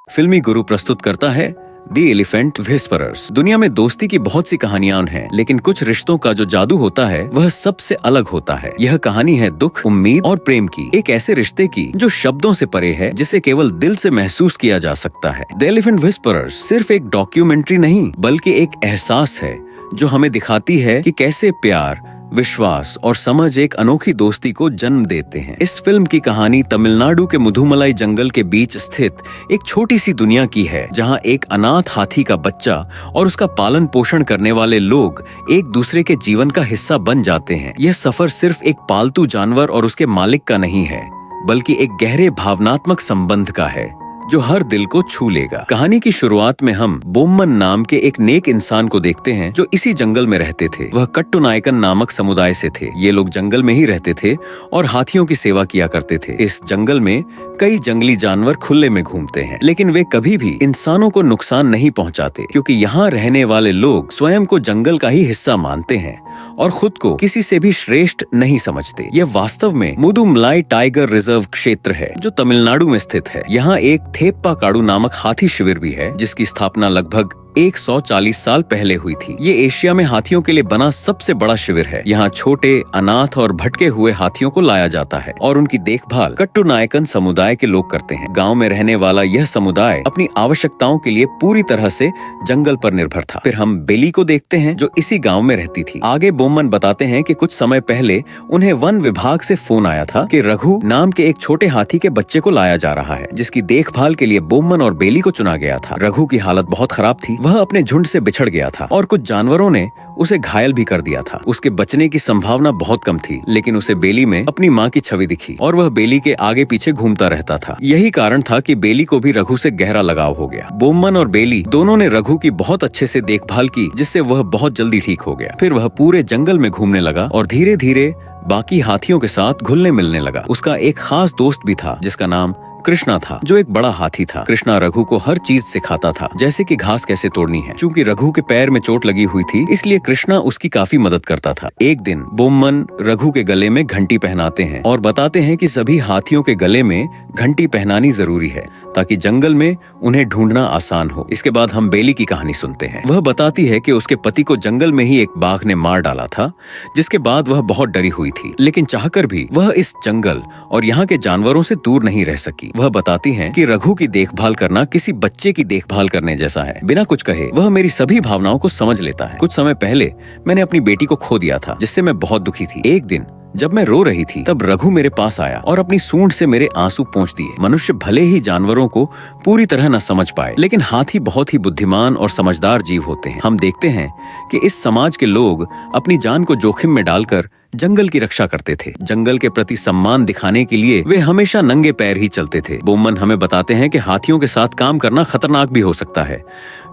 फिल्मी गुरु प्रस्तुत करता है द एलिफेंट विस्परर्स। दुनिया में दोस्ती की बहुत सी कहानियां हैं, लेकिन कुछ रिश्तों का जो जादू होता है वह सबसे अलग होता है। यह कहानी है दुख, उम्मीद और प्रेम की, एक ऐसे रिश्ते की जो शब्दों से परे है, जिसे केवल दिल से महसूस किया जा सकता है। द एलिफेंट विस्परर्स सिर्फ एक डॉक्यूमेंट्री नहीं, बल्कि एक एहसास है जो हमें दिखाती है कि कैसे प्यार, विश्वास और समझ एक अनोखी दोस्ती को जन्म देते हैं। इस फिल्म की कहानी तमिलनाडु के मुदुमलाई जंगल के बीच स्थित एक छोटी सी दुनिया की है, जहां एक अनाथ हाथी का बच्चा और उसका पालन पोषण करने वाले लोग एक दूसरे के जीवन का हिस्सा बन जाते हैं। यह सफर सिर्फ एक पालतू जानवर और उसके मालिक का नहीं है, बल्कि एक गहरे भावनात्मक संबंध का है जो हर दिल को छू लेगा। कहानी की शुरुआत में हम बोम्मन नाम के एक नेक इंसान को देखते हैं जो इसी जंगल में रहते थे। वह कट्टुनायकन नामक समुदाय से थे। ये लोग जंगल में ही रहते थे और हाथियों की सेवा किया करते थे। इस जंगल में कई जंगली जानवर खुले में घूमते हैं, लेकिन वे कभी भी इंसानों को नुकसान नहीं पहुंचाते, क्योंकि यहाँ रहने वाले लोग स्वयं को जंगल का ही हिस्सा मानते हैं और खुद को किसी से भी श्रेष्ठ नहीं समझते। यह वास्तव में मुदुमलाई टाइगर रिजर्व क्षेत्र है जो तमिलनाडु में स्थित है। यहाँ एक थेप्पाकाडु नामक हाथी शिविर भी है, जिसकी स्थापना लगभग 140 साल पहले हुई थी। ये एशिया में हाथियों के लिए बना सबसे बड़ा शिविर है। यहाँ छोटे, अनाथ और भटके हुए हाथियों को लाया जाता है और उनकी देखभाल कट्टुनायकन समुदाय के लोग करते हैं। गांव में रहने वाला यह समुदाय अपनी आवश्यकताओं के लिए पूरी तरह से जंगल पर निर्भर था। फिर हम बेली को देखते हैं जो इसी गाँव में रहती थी। आगे बोम्मन बताते हैं कि कुछ समय पहले उन्हें वन विभाग से फोन आया था कि रघु नाम के एक छोटे हाथी के बच्चे को लाया जा रहा है, जिसकी देखभाल के लिए बोम्मन और बेली को चुना गया था। रघु की हालत बहुत खराब थी। वह अपने झुंड से बिछड़ गया था और कुछ जानवरों ने उसे घायल भी कर दिया था। उसके बचने की संभावना बहुत कम थी, लेकिन उसे बेली में अपनी माँ की छवि दिखी और वह बेली के आगे पीछे घूमता रहता था। यही कारण था कि बेली को भी रघु से गहरा लगाव हो गया। बोम्मन और बेली दोनों ने रघु की बहुत अच्छे से देखभाल की, जिससे वह बहुत जल्दी ठीक हो गया। फिर वह पूरे जंगल में घूमने लगा और धीरे धीरे बाकी हाथियों के साथ घुलने मिलने लगा। उसका एक खास दोस्त भी था जिसका नाम कृष्णा था, जो एक बड़ा हाथी था। कृष्णा रघु को हर चीज सिखाता था, जैसे कि घास कैसे तोड़नी है। चूंकि रघु के पैर में चोट लगी हुई थी, इसलिए कृष्णा उसकी काफी मदद करता था। एक दिन बोम्मन रघु के गले में घंटी पहनाते हैं और बताते हैं कि सभी हाथियों के गले में घंटी पहनानी जरूरी है, ताकि जंगल में उन्हें ढूंढना आसान हो। इसके बाद हम बेली की कहानी सुनते हैं। वह बताती है कि उसके पति को जंगल में ही एक बाघ ने मार डाला था, जिसके बाद वह बहुत डरी हुई थी, लेकिन चाहकर भी वह इस जंगल और यहाँ के जानवरों से दूर नहीं रह सकी। वह बताती हैं कि रघु की देखभाल करना किसी बच्चे की देखभाल करने जैसा है। बिना कुछ कहे वह मेरी सभी भावनाओं को समझ लेता है। कुछ समय पहले मैंने अपनी बेटी को खो दिया था, जिससे मैं बहुत दुखी थी। एक दिन जब मैं रो रही थी, तब रघु मेरे पास आया और अपनी सूंड से मेरे आंसू पोंछ दिए। मनुष्य भले ही जानवरों को पूरी तरह न समझ पाए, लेकिन हाथी बहुत ही बुद्धिमान और समझदार जीव होते हैं। हम देखते हैं कि इस समाज के लोग अपनी जान को जोखिम में डालकर जंगल की रक्षा करते थे। जंगल के प्रति सम्मान दिखाने के लिए वे हमेशा नंगे पैर ही चलते थे। बोम्मन हमें बताते हैं कि हाथियों के साथ काम करना खतरनाक भी हो सकता है,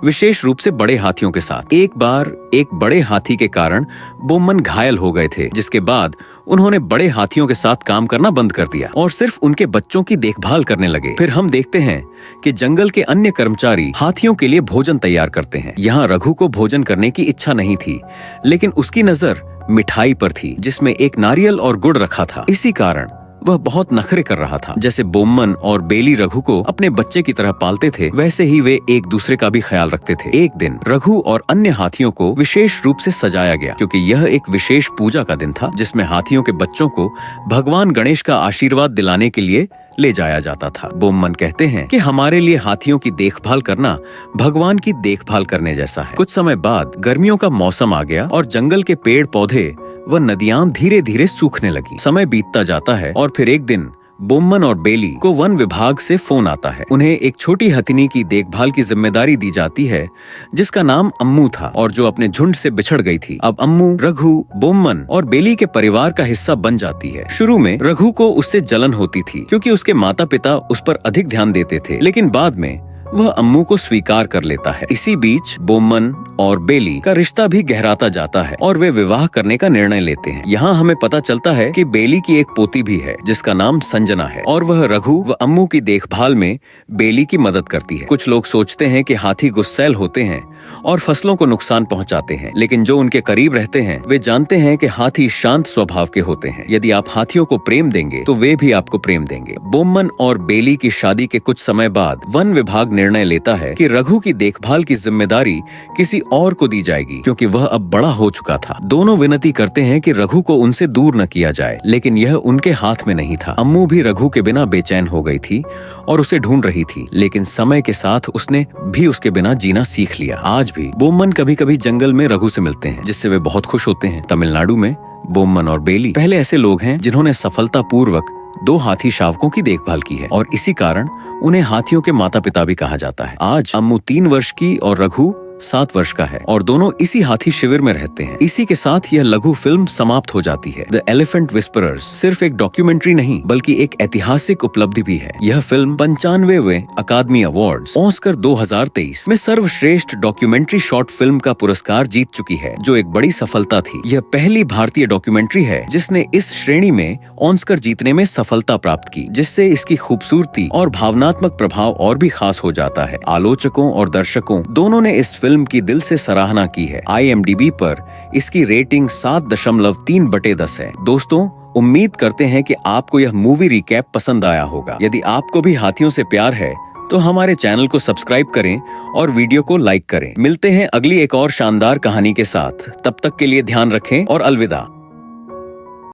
विशेष रूप से बड़े हाथियों के साथ। एक बार एक बड़े हाथी के कारण बोम्मन घायल हो गए थे, जिसके बाद उन्होंने बड़े हाथियों के साथ काम करना बंद कर दिया और सिर्फ उनके बच्चों की देखभाल करने लगे। फिर हम देखते हैं कि जंगल के अन्य कर्मचारी हाथियों के लिए भोजन तैयार करते हैं। यहाँ रघु को भोजन करने की इच्छा नहीं थी, लेकिन उसकी नजर मिठाई पर थी, जिसमें एक नारियल और गुड़ रखा था। इसी कारण वह बहुत नखरे कर रहा था। जैसे बोम्मन और बेली रघु को अपने बच्चे की तरह पालते थे, वैसे ही वे एक दूसरे का भी ख्याल रखते थे। एक दिन रघु और अन्य हाथियों को विशेष रूप से सजाया गया, क्योंकि यह एक विशेष पूजा का दिन था, जिसमें हाथियों के बच्चों को भगवान गणेश का आशीर्वाद दिलाने के लिए ले जाया जाता था। बोम्मन कहते हैं कि हमारे लिए हाथियों की देखभाल करना भगवान की देखभाल करने जैसा है। कुछ समय बाद गर्मियों का मौसम आ गया और जंगल के पेड़ पौधे व नदियां धीरे धीरे सूखने लगी। समय बीतता जाता है और फिर एक दिन बोम्मन और बेली को वन विभाग से फोन आता है। उन्हें एक छोटी हथिनी की देखभाल की जिम्मेदारी दी जाती है, जिसका नाम अम्मू था और जो अपने झुंड से बिछड़ गई थी। अब अम्मू रघु, बोम्मन और बेली के परिवार का हिस्सा बन जाती है। शुरू में रघु को उससे जलन होती थी, क्योंकि उसके माता पिता उस पर अधिक ध्यान देते थे, लेकिन बाद में वह अम्मू को स्वीकार कर लेता है। इसी बीच बोम्मन और बेली का रिश्ता भी गहराता जाता है और वे विवाह करने का निर्णय लेते हैं। यहाँ हमें पता चलता है कि बेली की एक पोती भी है जिसका नाम संजना है और वह रघु व अम्मू की देखभाल में बेली की मदद करती है। कुछ लोग सोचते हैं कि हाथी गुस्सैल होते हैं और फसलों को नुकसान पहुंचाते हैं, लेकिन जो उनके करीब रहते हैं वे जानते हैं कि हाथी शांत स्वभाव के होते हैं। यदि आप हाथियों को प्रेम देंगे तो वे भी आपको प्रेम देंगे। बोम्मन और बेली की शादी के कुछ समय बाद वन विभाग निर्णय लेता है कि रघु की देखभाल की जिम्मेदारी किसी और को दी जाएगी, क्योंकि वह अब बड़ा हो चुका था। दोनों विनती करते हैं कि रघु को उनसे दूर न किया जाए, लेकिन यह उनके हाथ में नहीं था। अम्मू भी रघु के बिना बेचैन हो गई थी और उसे ढूंढ रही थी, लेकिन समय के साथ उसने भी उसके बिना जीना सीख लिया। आज भी बोम्मन कभी कभी जंगल में रघु से मिलते हैं, जिससे वे बहुत खुश होते हैं। तमिलनाडु में बोम्मन और बेली पहले ऐसे लोग हैं जिन्होंने सफलतापूर्वक 2 हाथी शावकों की देखभाल की है और इसी कारण उन्हें हाथियों के माता पिता भी कहा जाता है। आज अम्मू 3 वर्ष की और रघु 7 वर्ष का है और दोनों इसी हाथी शिविर में रहते हैं। इसी के साथ यह लघु फिल्म समाप्त हो जाती है। द एलिफेंट विस्परर्स सिर्फ एक डॉक्यूमेंट्री नहीं बल्कि एक ऐतिहासिक उपलब्धि भी है। यह फिल्म 95वें अकादमी अवार्ड्स ऑस्कर 2023 में सर्वश्रेष्ठ डॉक्यूमेंट्री शॉर्ट फिल्म का पुरस्कार जीत चुकी है, जो एक बड़ी सफलता थी। यह पहली भारतीय डॉक्यूमेंट्री है जिसने इस श्रेणी में ऑस्कर जीतने में सफलता प्राप्त की, जिससे इसकी खूबसूरती और भावनात्मक प्रभाव और भी खास हो जाता है। आलोचकों और दर्शकों दोनों ने इस फिल्म की दिल से सराहना की है। IMDb पर इसकी रेटिंग 7.3/10 है। दोस्तों, उम्मीद करते हैं कि आपको यह मूवी रिकैप पसंद आया होगा। यदि आपको भी हाथियों से प्यार है तो हमारे चैनल को सब्सक्राइब करें और वीडियो को लाइक करें। मिलते हैं अगली एक और शानदार कहानी के साथ। तब तक के लिए ध्यान रखें और अलविदा।